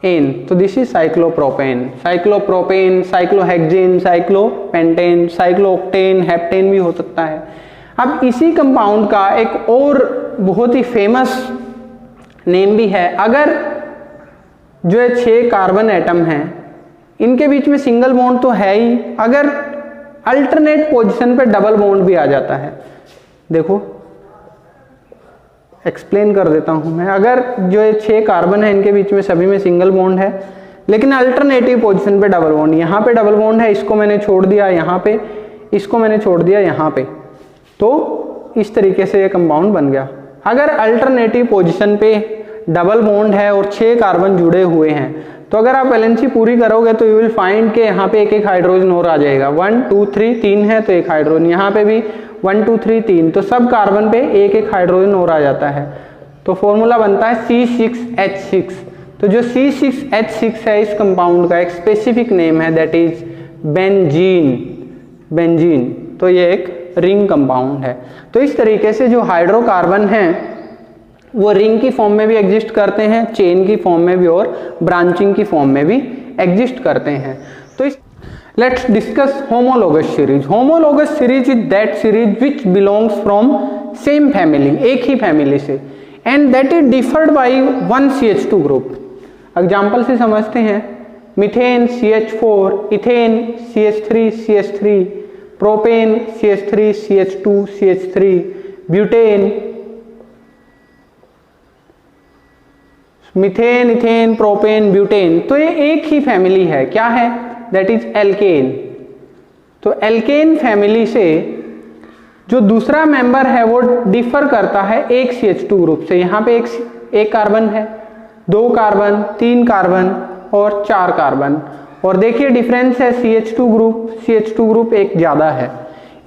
एन, तो this is cyclopropane. Cyclopropane, cyclohexane, cyclopentane, cyclooctane, heptane भी हो सकता है। अब इसी कंपाउंड का एक और बहुत ही फेमस नेम भी है। अगर जो 6 कार्बन एटम हैं इनके बीच में सिंगल बॉन्ड तो है ही, अगर अल्टरनेट पोजीशन पे डबल बॉन्ड भी आ जाता है, देखो एक्सप्लेन कर देता हूं मैं। अगर जो 6 कार्बन है इनके बीच में सभी में सिंगल बॉन्ड है, लेकिन अल्टरनेटिव पोजीशन पे डबल बॉन्ड, यहाँ पे डबल बॉन्ड है, इसको मैंने छोड़ दिया यहाँ पे, इसको मैंने छोड़ दिया यहाँ पे, तो इस तरीके से ये कंपाउंड बन गया। अगर अल्टरनेटिव पोजीशन पे डबल बॉन्ड है और 6 कार्बन जुड़े हुए हैं, तो अगर आप एलएनसी पूरी करोगे तो यू विल फाइंड के यहाँ पे एक हाइड्रोजन और आ जाएगा। 1 2 3 3 है तो एक हाइड्रोजन, यहाँ पे भी 1 2 3 3, तो सब कार्बन पे एक हाइड्रोजन और आ जाता है। तो फॉर्मूला बनता है C6H6। तो जो C6H6 है इस कंपाउंड का एक स्पेसिफिक नेम है, दैट इज बेंजीन। बेंजीन, तो ये एक रिंग कंपाउंड है। तो इस तरीके से जो हाइड्रोकार्बन हैं वो रिंग की फॉर्म में भी एग्जिस्ट करते हैं, चेन की फॉर्म में भी और ब्रांचिंग की फॉर्म में भी एग्जिस्ट करते हैं। तो इस let's discuss homologous series. Homologous series is that series which belongs from same family, एक ही फैमिली से, and that is differed by 1 CH2 group. Example से समझते हैं, methane CH4, ethane CH3 CH3, propane CH3 CH2 CH3, butane, methane, ethane, propane, butane, तो ये एक ही फैमिली है। क्या है, दैट इज एल्केन। तो एल्केन फैमिली से जो दूसरा मेंबर है वो डिफर करता है एक CH2 ग्रुप से। यहाँ पे एक कार्बन है, 2 कार्बन, 3 कार्बन और 4 कार्बन, और देखिए डिफरेंस है CH2 ग्रुप एक ज्यादा है।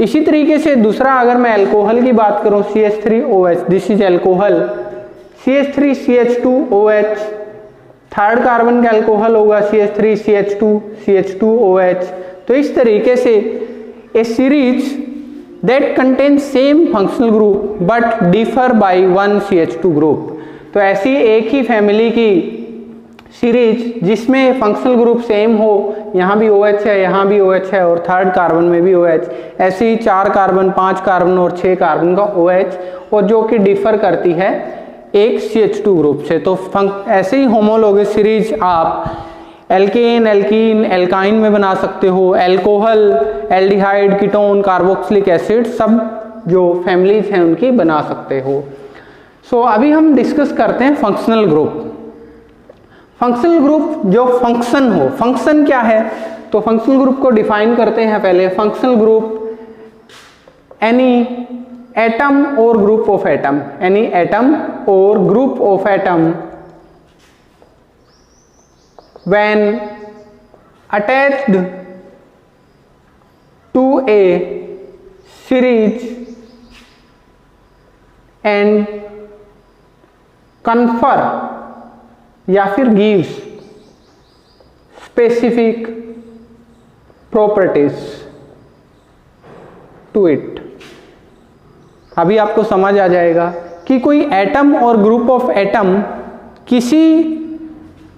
इसी तरीके से दूसरा, अगर मैं अल्कोहल की बात करूं, CH3OH, this is alcohol, CH3CH2OH, third carbon का अल्कोहल होगा CH3CH2OH। तो इस तरीके से a series that contain same functional group but differ by 1 CH2 group. तो ऐसी एक ही फैमिली की सीरीज जिसमें फंक्शनल ग्रुप सेम हो, यहाँ भी OH है, यहाँ भी OH है और थर्ड कार्बन में भी OH, ऐसे ही 4 कार्बन, 5 कार्बन और 6 कार्बन का OH, और जो कि डिफर करती है एक CH2 ग्रुप से। तो ऐसे ही होमोलोगस सीरीज आप एल्केन, एल्कीन, एल्काइन में बना सकते हो, alcohol, aldehyde, ketone, carboxylic acid, सब जो फैमिलीज हैं उनकी बना सकते हो। सो अभी हम डिस्कस करते हैं फंक्शनल ग्रुप। फंक्शनल ग्रुप जो फंक्शन हो, फंक्शन क्या है, तो फंक्शनल ग्रुप को डिफाइन करते हैं पहले। फंक्शनल ग्रुप एनी एटम और group of atom, any atom और group of atom when attached to a series and confer या फिर gives specific properties to it। अभी आपको समझ आ जाएगा कि कोई एटम और ग्रुप ऑफ एटम किसी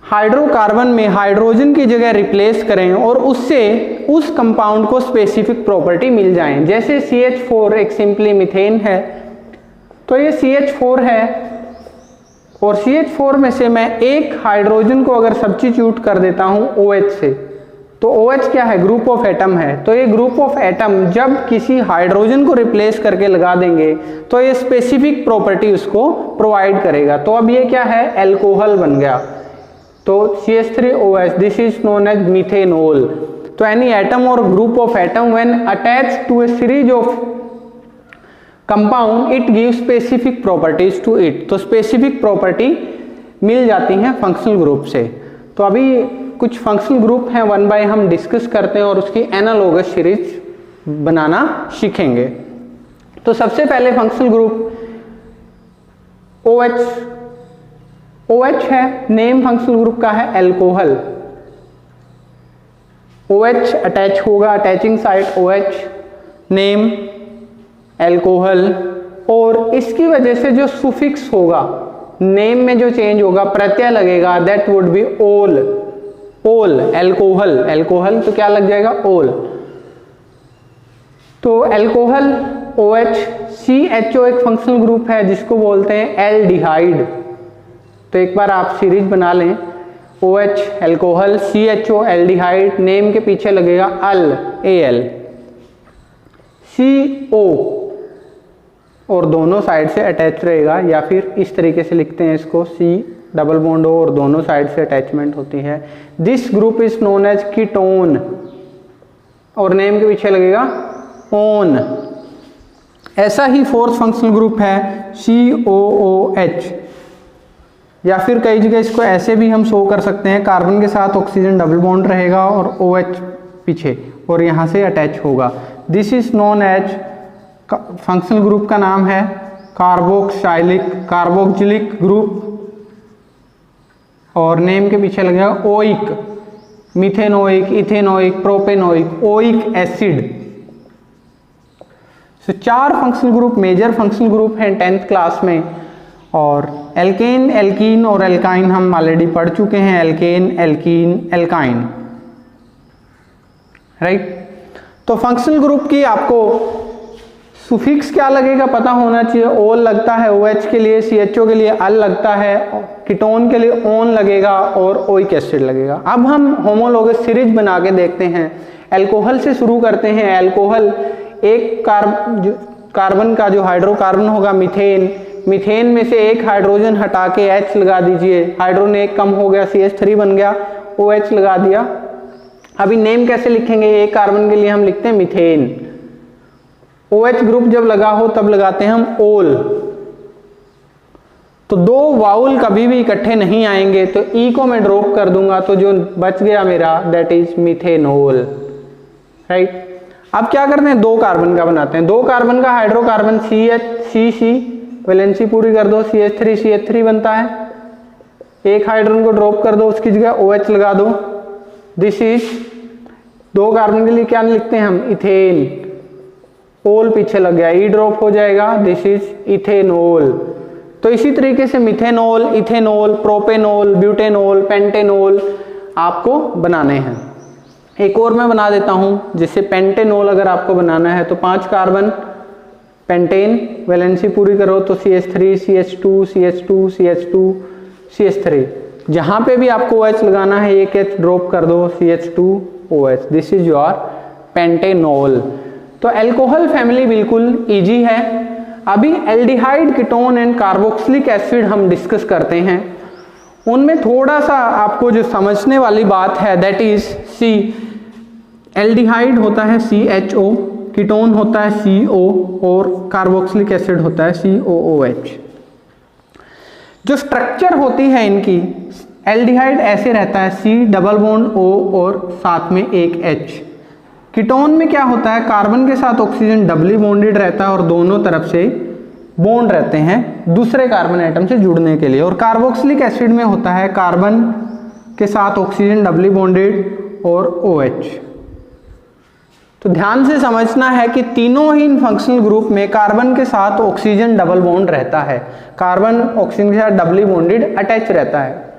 हाइड्रोकार्बन में हाइड्रोजन की जगह रिप्लेस करें और उससे उस कंपाउंड को स्पेसिफिक प्रॉपर्टी मिल जाए। जैसे CH4 एक सिंपली मीथेन है, तो ये CH4 है और CH4 में से मैं एक हाइड्रोजन को अगर सब्स्टिट्यूट कर देता हूं OH से, तो OH क्या है, ग्रुप ऑफ एटम है। तो ये ग्रुप ऑफ एटम जब किसी हाइड्रोजन को रिप्लेस करके लगा देंगे तो ये स्पेसिफिक प्रॉपर्टी उसको प्रोवाइड करेगा। तो अब ये क्या है, एल्कोहल बन गया। तो CH3OH, this is known as methanol. तो एनी एटम और group of atom when attached to a series of compound it give specific properties to it. तो स्पेसिफिक प्रॉपर्टी मिल जाती हैं फंक्शनल ग्रुप से। तो अभी कुछ फंक्शनल ग्रुप हैं 1 बाय हम डिस्कस करते हैं और उसकी एनालॉगस सीरीज बनाना सीखेंगे। तो सबसे पहले फंक्शनल ग्रुप OH। OH है, नेम फंक्शनल ग्रुप का है अल्कोहल। OH अटैच होगा, attaching site OH, name alcohol. और इसकी वजह से जो सुफिक्स होगा, नेम में जो चेंज होगा, प्रत्यय लगेगा, दैट वुड बी ओल। ओल अल्कोहल, अल्कोहल तो क्या लग जाएगा? ओल। तो अल्कोहल OH। CHO एक फंक्शनल ग्रुप है जिसको बोलते हैं एल्डिहाइड। तो एक बार आप सीरीज बना लें, OH alcohol, CHO aldehyde, name के पीछे लगेगा अल, AL। CO और दोनों साइड से अटैच रहेगा, या फिर इस तरीके से लिखते हैं इसको, C डबल बॉन्ड हो और दोनों साइड से अटैचमेंट होती है। This group is known as ketone और नेम के पीछे लगेगा ओन। ऐसा ही फोर्थ फंक्शनल ग्रुप है COOH, या फिर कई जगह इसको ऐसे भी हम शो कर सकते हैं, कार्बन के साथ ऑक्सीजन डबल बॉन्ड रहेगा और OH पीछे और यहाँ से अटैच होगा। This is known as, functional group का नाम है कार्बोक्सिलिक ग्रुप और नेम के पीछे लगेगा oic, methanoic, ethanoic, propanoic, oic acid. तो 4 functional group, major functional group हैं 10th क्लास में। और एल्केन, एल्कीन और एल्काइन हम ऑलरेडी पढ़ चुके हैं, एल्केन, एल्कीन, एल्काइन, राइट। तो फंक्शनल ग्रुप की आपको सुफिक्स क्या लगेगा पता होना चाहिए। ओल लगता है OH के लिए, CHO के लिए अल लगता है, कीटोन के लिए ओन लगेगा और ओइक एसिड लगेगा। अब हम होमोलोगस सीरीज बना के देखते हैं। अल्कोहल से शुरू करते हैं। अल्कोहल, एक कार्बन का जो हाइड्रोकार्बन होगा मीथेन, मीथेन में से एक हाइड्रोजन हटा के H लगा दीजिए, हाइड्रोजन एक कम हो गया, CH3 बन गया, OH लगा दिया। अभी नेम कैसे लिखेंगे? एक कार्बन के लिए हम लिखते हैं मीथेन। OH ग्रुप जब लगा हो तब लगाते हैं हम ओल। तो 2 वाउल कभी भी इकट्ठे नहीं आएंगे, तो E को मैं ड्रॉप कर दूंगा, तो जो बच गया मेरा दैट इज मिथेनोल, राइट। अब क्या करते हैं? 2 कार्बन का बनाते हैं। 2 कार्बन का हाइड्रोकार्बन CH, वैलेंसी पूरी कर दो, CH3 बनता है। एक हाइड्रोजन को ड्रॉप कर दो, उसकी जगह OH लगा दो। दिस इज, 2 कार्बन के लिए क्या लिखते हैं हम? इथेन। ओल पीछे लग गया, E ड्रॉप हो जाएगा, दिस इज इथेनोल। तो इसी तरीके से मिथेनोल, इथेनोल, प्रोपेनोल, ब्यूटेनोल, पेंटेनोल आपको बनाने हैं। एक और मैं बना देता हूं, जिससे पेंटेनोल अगर आपको बनाना है तो 5 कार्बन पेंटेन, वैलेंसी पूरी करो तो CH3, CH2, CH2, CH2, CH3। जहां पे भी आपको OH लगाना है एक H ड्रॉप कर दो, CH2OH। This is your pentanol. तो अल्कोहल फैमिली बिल्कुल इजी है। अभी aldehyde, ketone and carboxylic acid हम डिस्कस करते हैं। उनमें थोड़ा सा आपको जो समझने वाली बात है दैट इज C। एल्डिहाइड होता है CHO, कीटोन होता है CO और कार्बोक्सिलिक एसिड होता है COOH। जो स्ट्रक्चर होती है इनकी, एल्डिहाइड ऐसे रहता है C डबल बॉन्ड O और साथ में एक H। कीटोन में क्या होता है? कार्बन के साथ ऑक्सीजन डबली बॉन्डेड रहता है और दोनों तरफ से बॉन्ड रहते हैं दूसरे कार्बन एटम से जुड़ने के लिए। और कार्बोक्सिलिक एसिड में होता है कार्बन के साथ ऑक्सीजन डबली बॉन्डेड और OH। तो ध्यान से समझना है कि तीनों ही फंक्शनल ग्रुप में कार्बन के साथ ऑक्सीजन डबल बॉन्ड रहता है, कार्बन ऑक्सीजन के साथ डबली बॉन्डेड अटैच रहता है।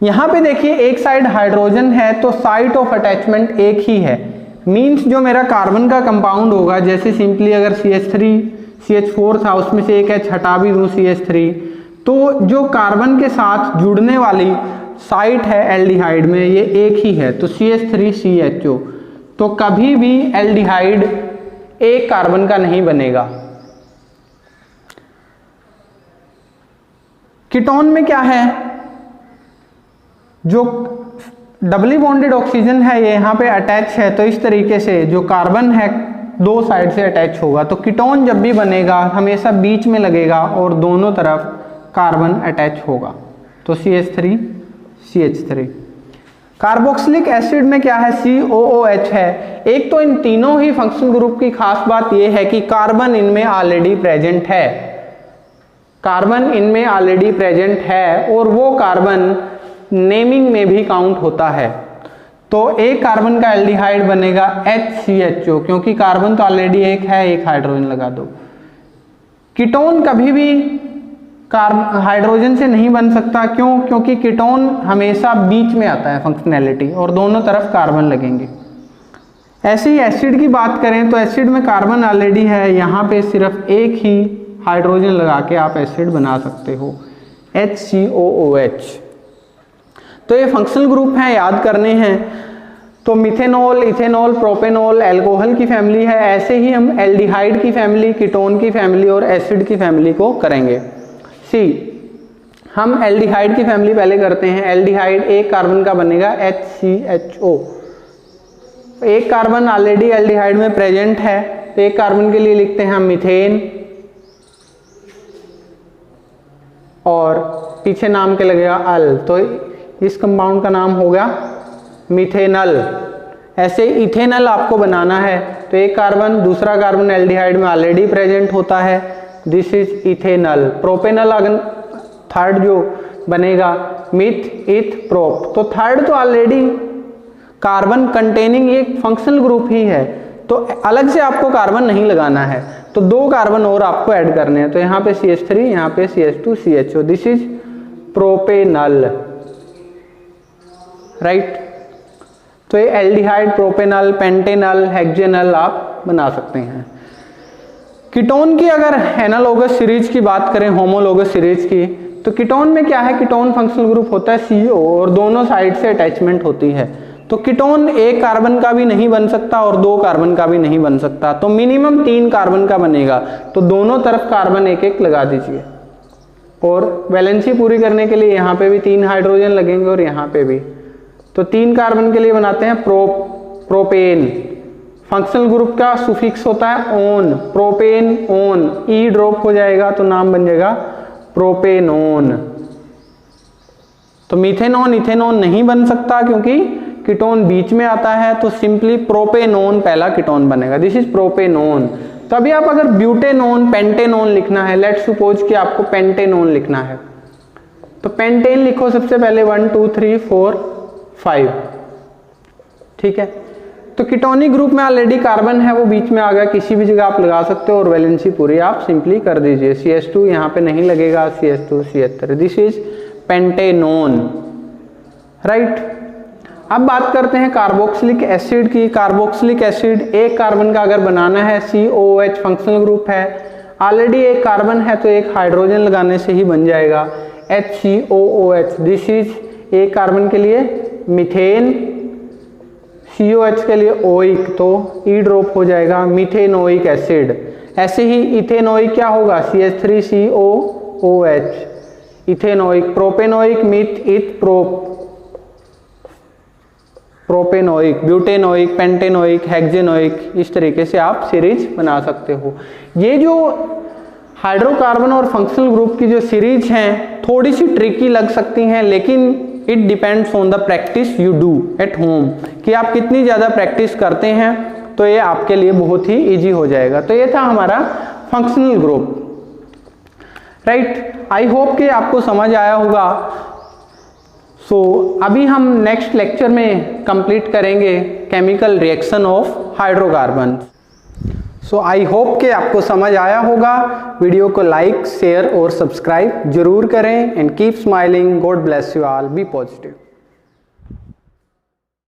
यहाँ पे देखिए एक साइड हाइड्रोजन है तो साइट ऑफ अटैचमेंट एक ही है। मीन्स जो मेरा कार्बन का कंपाउंड होगा, जैसे सिंपली अगर CH4 था उसमें से एक H हटा भी दूं CH3, तो जो कार्बन के साथ जुड़ने वाली साइट है एल्डिहाइड में ये एक ही है, तो CH3CHO। तो कभी भी एल्डिहाइड एक कार्बन का नहीं बनेगा। कीटोन में क्या है? जो डबली बॉन्डेड ऑक्सीजन है ये यहाँ पे अटैच है, तो इस तरीके से जो कार्बन है दो साइड से अटैच होगा, तो कीटोन जब भी बनेगा हमेशा बीच में लगेगा और दोनों तरफ कार्बन अटैच होगा, तो CH3 CH3। कार्बोक्सिलिक एसिड में क्या है, COOH है। एक तो इन तीनों ही फंक्शनल ग्रुप की खास बात यह है कि कार्बन इनमें ऑलरेडी प्रेजेंट है, कार्बन इनमें ऑलरेडी प्रेजेंट है और वो कार्बन नेमिंग में भी काउंट होता है। तो एक कार्बन का एल्डिहाइड बनेगा HCHO, क्योंकि कार्बन तो ऑलरेडी एक है, एक हाइड्रोजन लगा दो। कीटोन कभी भी हाइड्रोजन से नहीं बन सकता, क्यों? क्योंकि कीटोन हमेशा बीच में आता है फंक्शनैलिटी, और दोनों तरफ कार्बन लगेंगे। ऐसे ही एसिड की बात करें तो एसिड में कार्बन ऑलरेडी है, यहाँ पे सिर्फ एक ही हाइड्रोजन लगा के आप एसिड बना सकते हो, HCOOH। तो ये फंक्शनल ग्रुप हैं, याद करने हैं। तो मिथेनॉल, इथेनॉल, प्रोपेनॉल एल्कोहल की फैमिली है। ऐसे ही हम एल्डिहाइड की फैमिली, कीटोन की फैमिली और एसिड की फैमिली को करेंगे। हम एल्डिहाइड की फैमिली पहले करते हैं। एल्डिहाइड एक कार्बन का बनेगा HCHO। एक कार्बन ऑलरेडी एल्डिहाइड में प्रेजेंट है, तो एक कार्बन के लिए लिखते हैं हम मीथेन, और पीछे नाम के लगेगा अल, तो इस कंपाउंड का नाम होगा मिथेनल। ऐसे इथेनल आपको बनाना है, तो एक कार्बन दूसरा कार्बन एल्डिहाइड में ऑलरेडी प्रेजेंट होता है, दिस इज इथेनल। प्रोपेनल अगर थर्ड जो बनेगा मिथ इथ प्रोप, तो थर्ड तो ऑलरेडी कार्बन कंटेनिंग एक फंक्शनल ग्रुप ही है, तो अलग से आपको कार्बन नहीं लगाना है, तो दो कार्बन और आपको ऐड करने हैं। तो यहाँ पे CH3, यहाँ पे CH2 CHO, this is propanal, right. तो ये एल्डिहाइड, प्रोपेनल, पेंटेनल, हेक्सेनल आप बना सकते हैं। कीटोन की अगर एनालोगस सीरीज की बात करें, होमोलोगस सीरीज की, तो कीटोन में क्या है, कीटोन फंक्शनल ग्रुप होता है CO और दोनों साइड से अटैचमेंट होती है। तो कीटोन एक कार्बन का भी नहीं बन सकता और दो कार्बन का भी नहीं बन सकता, तो मिनिमम 3 कार्बन का बनेगा, तो दोनों तरफ कार्बन एक एक लगा दीजिए। और वैलेंसी पूरी करने के लिए यहाँ पे भी 3 हाइड्रोजन लगेंगे और यहाँ पे भी, तो 3 कार्बन के लिए बनाते हैं प्रोपेन। फंक्शनल ग्रुप का सुफिक्स होता है ओन, प्रोपेन ओन, ई ड्रॉप हो जाएगा तो नाम बन जाएगा प्रोपेनोन। तो मीथेनॉन इथेनॉन नहीं बन सकता क्योंकि कीटोन बीच में आता है, तो सिंपली प्रोपेनोन पहला कीटोन बनेगा, दिस इज प्रोपेनोन। तभी आप अगर ब्यूटेनोन, पेंटेनोन लिखना है, लेट्स सपोज कि आपको पेंटेनोन लिखना है, तो पेंटेन लिखो सबसे पहले 1 2 3 4 5, ठीक है। तो कीटोनिक ग्रुप में ऑलरेडी कार्बन है, वो बीच में आ गया, किसी भी जगह आप लगा सकते हो और वैलेंसी पूरी आप सिंपली कर दीजिए। CH2 यहाँ पे नहीं लगेगा, CH2 CH3, this is pentanone, right. अब बात करते हैं कार्बोक्सिलिक एसिड की। कार्बोक्सिलिक एसिड एक कार्बन का अगर बनाना है, COOH फंक्शनल ग्रुप है, ऑलरेडी एक कार्बन है तो एक हाइड्रोजन लगाने से ही बन जाएगा, HCOOH। दिस इज एक कार्बन के लिए मीथेन, COH के लिए ओइक, तो ई ड्रॉप हो जाएगा मीथेनोइक एसिड। ऐसे ही इथेनोइक क्या होगा, CH3COOH, ethanoic, propanoic meth eth prop, propanoic, butanoic, pentanoic, hexanoic, इस तरीके से आप सीरीज बना सकते हो। ये जो हाइड्रोकार्बन और फंक्शनल ग्रुप की जो सीरीज हैं थोड़ी सी ट्रिकी लग सकती हैं, लेकिन it depends on the practice you do at home, कि आप कितनी ज़्यादा प्रैक्टिस करते हैं, तो ये आपके लिए बहुत ही इजी हो जाएगा। तो ये था हमारा functional group, right. I hope कि आपको समझ आया होगा। अभी हम नेक्स्ट लेक्चर में कंप्लीट करेंगे chemical reaction of hydrocarbon. I hope कि आपको समझ आया होगा। वीडियो को लाइक, शेयर और सब्सक्राइब जरूर करें। And keep smiling. God bless you all. Be positive.